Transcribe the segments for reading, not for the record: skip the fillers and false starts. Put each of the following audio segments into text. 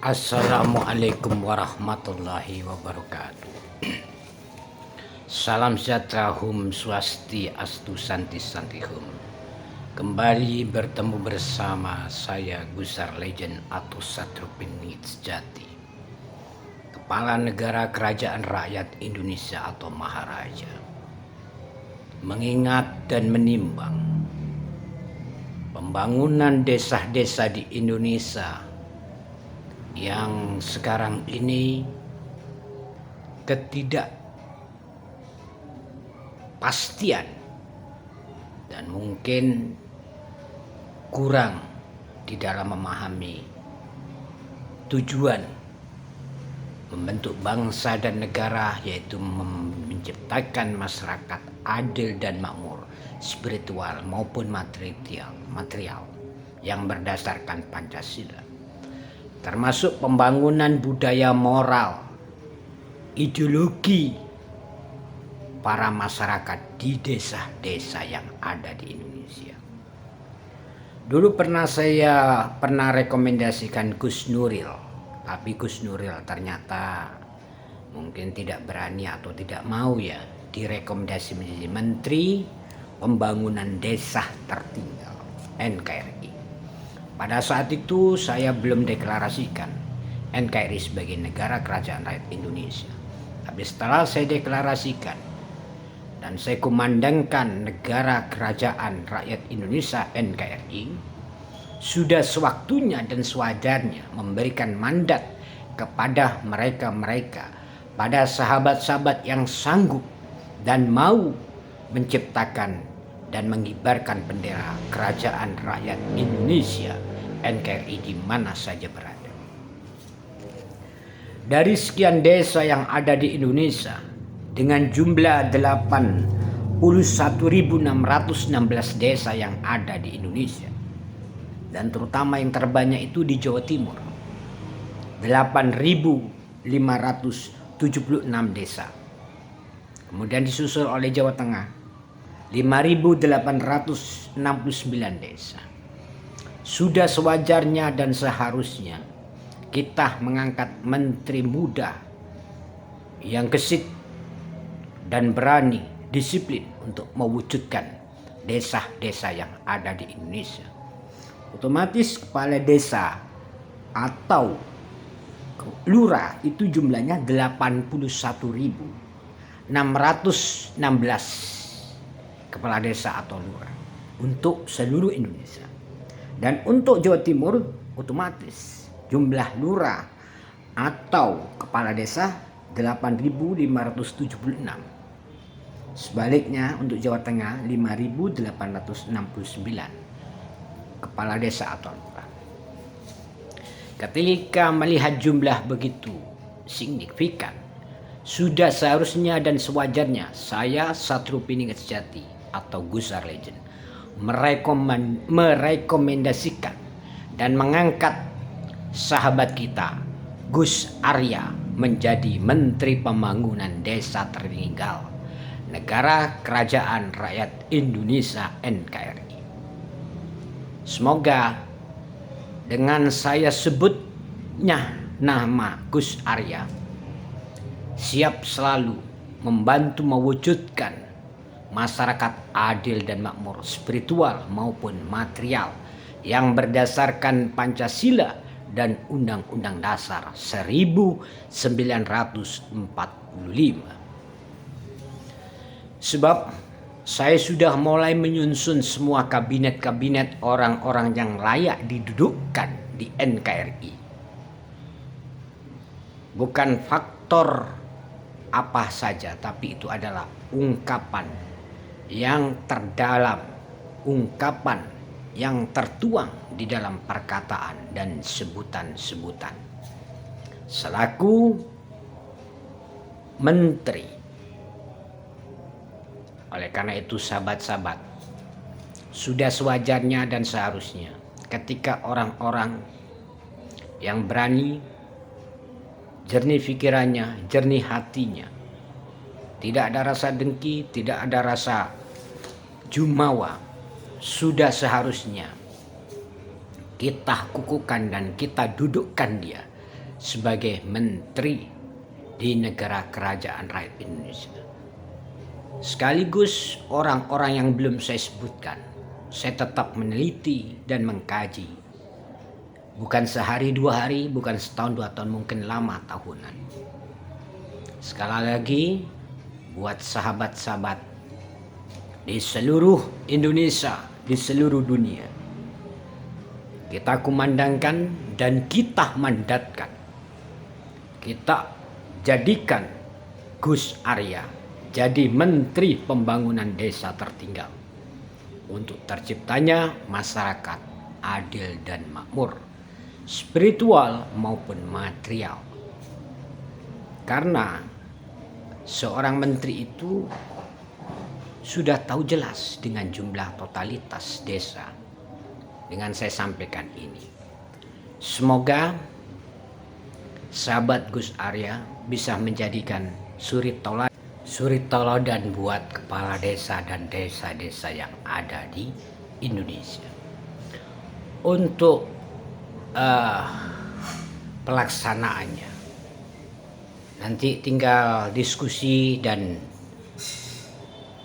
Assalamualaikum warahmatullahi wabarakatuh. Salam sejahtera, Hum Swastiastu, Santi Santi Hum. Kembali bertemu bersama saya Gusar Legend atau Satrupiningit Sejati, Kepala Negara Kerajaan Rakyat Indonesia atau Maharaja, mengingat dan menimbang pembangunan desa-desa di Indonesia yang sekarang ini ketidakpastian dan mungkin kurang di dalam memahami tujuan membentuk bangsa dan negara, yaitu menciptakan masyarakat adil dan makmur, spiritual maupun material yang berdasarkan Pancasila, termasuk pembangunan budaya moral, ideologi para masyarakat di desa-desa yang ada di Indonesia. Dulu saya pernah rekomendasikan Gus Nuril, tapi Gus Nuril ternyata mungkin tidak berani atau tidak mau ya direkomendasi menjadi Menteri Pembangunan Desa Tertinggal NKRI. Pada saat itu saya belum deklarasikan NKRI sebagai negara kerajaan rakyat Indonesia. Tapi setelah saya deklarasikan dan saya kumandangkan negara kerajaan rakyat Indonesia NKRI, sudah sewaktunya dan sewajarnya memberikan mandat kepada mereka-mereka, pada sahabat-sahabat yang sanggup dan mau menciptakan dan mengibarkan bendera kerajaan rakyat Indonesia NKRI di mana saja berada. Dari sekian desa yang ada di Indonesia dengan jumlah 81.616 desa yang ada di Indonesia, dan terutama yang terbanyak itu di Jawa Timur, 8.576 desa. Kemudian disusul oleh Jawa Tengah 5.869 desa. Sudah sewajarnya dan seharusnya kita mengangkat menteri muda yang gesit dan berani, disiplin untuk mewujudkan desa-desa yang ada di Indonesia. Otomatis kepala desa atau lurah itu jumlahnya 81.616 kepala desa atau lurah untuk seluruh Indonesia. Dan untuk Jawa Timur otomatis jumlah lurah atau kepala desa 8.576. Sebaliknya untuk Jawa Tengah 5.869 kepala desa atau lurah. Ketika melihat jumlah begitu signifikan, sudah seharusnya dan sewajarnya saya Satrupiningit Sejati atau Gusar Legend merekomendasikan dan mengangkat sahabat kita Gus Arya menjadi Menteri Pembangunan Desa Tertinggal Negara Kerajaan Rakyat Indonesia NKRI. Semoga dengan saya sebutnya nama Gus Arya siap selalu membantu mewujudkan masyarakat adil dan makmur, spiritual maupun material yang berdasarkan Pancasila dan Undang-Undang Dasar 1945. Sebab saya sudah mulai menyusun semua kabinet-kabinet orang-orang yang layak didudukkan di NKRI. Bukan faktor apa saja, tapi itu adalah ungkapan yang terdalam, ungkapan yang tertuang di dalam perkataan dan sebutan-sebutan. Selaku menteri, oleh karena itu sahabat-sahabat, sudah sewajarnya dan seharusnya ketika orang-orang yang berani, jernih pikirannya, jernih hatinya, tidak ada rasa dengki, tidak ada rasa jumawa, sudah seharusnya kita kukuhkan dan kita dudukkan dia sebagai menteri di negara kerajaan rakyat Indonesia. Sekaligus orang-orang yang belum saya sebutkan, saya tetap meneliti dan mengkaji. Bukan sehari dua hari, bukan setahun dua tahun, mungkin lama tahunan. Sekali lagi, buat sahabat-sahabat di seluruh Indonesia, di seluruh dunia, kita kumandangkan dan kita mandatkan, kita jadikan Gus Arya jadi Menteri Pembangunan Desa Tertinggal untuk terciptanya masyarakat adil dan makmur, spiritual maupun material. Karena seorang menteri itu sudah tahu jelas dengan jumlah totalitas desa. Dengan saya sampaikan ini, semoga sahabat Gus Arya bisa menjadikan suri tauladan buat kepala desa dan desa-desa yang ada di Indonesia. Untuk pelaksanaannya nanti tinggal diskusi dan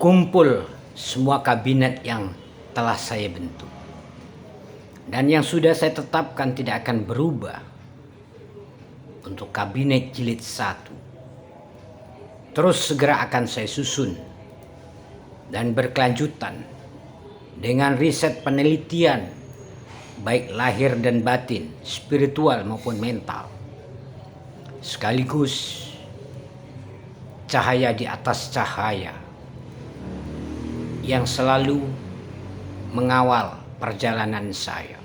kumpul semua kabinet yang telah saya bentuk dan yang sudah saya tetapkan tidak akan berubah. Untuk kabinet jilid 1 terus segera akan saya susun dan berkelanjutan dengan riset penelitian baik lahir dan batin, spiritual maupun mental, sekaligus cahaya di atas cahaya yang selalu mengawal perjalanan saya.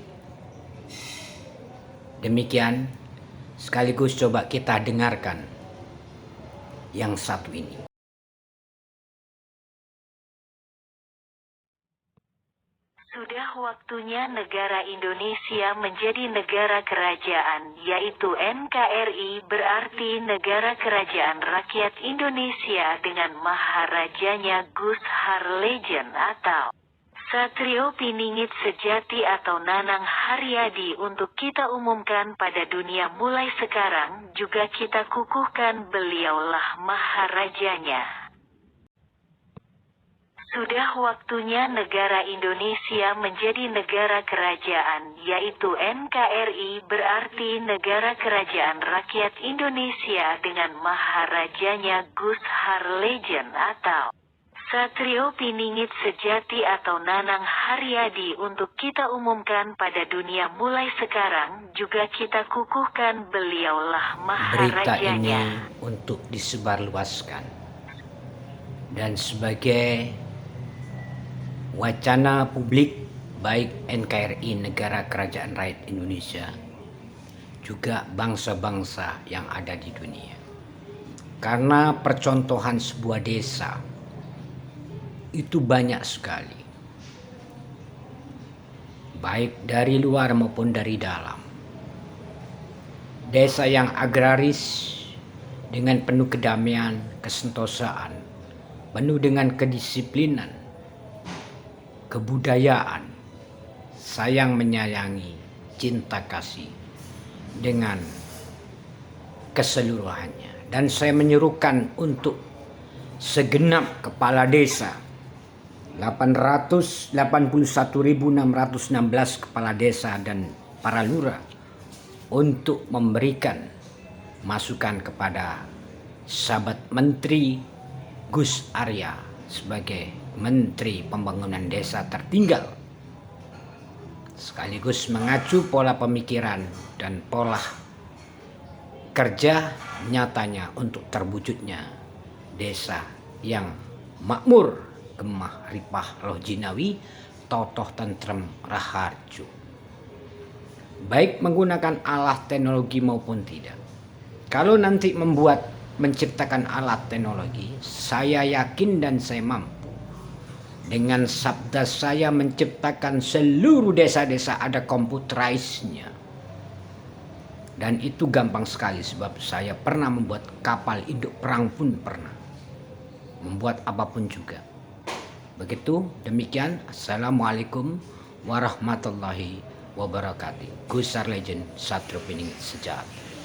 Demikian, sekaligus coba kita dengarkan yang satu ini. Sudah waktunya negara Indonesia menjadi negara kerajaan, yaitu NKRI, berarti Negara Kerajaan Rakyat Indonesia dengan Maharajanya Gus Harlegend atau Satrio Piningit Sejati atau Nanang Haryadi untuk kita umumkan pada dunia mulai sekarang, juga kita kukuhkan beliaulah Maharajanya. Sudah waktunya negara Indonesia menjadi negara kerajaan, yaitu NKRI, berarti Negara Kerajaan Rakyat Indonesia dengan Maharajanya Gus Harlegend atau Satrio Piningit Sejati atau Nanang Haryadi untuk kita umumkan pada dunia mulai sekarang, juga kita kukuhkan beliaulah Berita ini Maharajanya. untuk disebarluaskan dan sebagai wacana publik baik NKRI Negara Kerajaan Rakyat Indonesia juga bangsa-bangsa yang ada di dunia. Karena percontohan sebuah desa itu banyak sekali, baik dari luar maupun dari dalam. Desa yang agraris dengan penuh kedamaian, kesentosaan, penuh dengan kedisiplinan, kebudayaan, sayang menyayangi, cinta kasih dengan keseluruhannya. Dan saya menyerukan untuk segenap kepala desa, 881.616 kepala desa dan para lurah, untuk memberikan masukan kepada sahabat Menteri Gus Arya sebagai Menteri Pembangunan Desa Tertinggal, sekaligus mengacu pola pemikiran dan pola kerja nyatanya untuk terwujudnya desa yang makmur, gemah ripah roh jinawi, totoh tentrem raharjo, baik menggunakan alat teknologi maupun tidak. Kalau nanti menciptakan alat teknologi, saya yakin dan saya mampu dengan sabda saya menciptakan seluruh desa-desa ada komputerized-nya. Dan itu gampang sekali sebab saya pernah membuat kapal induk perang pun pernah. Membuat apapun juga. Begitu, demikian. Assalamualaikum warahmatullahi wabarakatuh. Gus Harlegend, Satrio Piningit Sejati.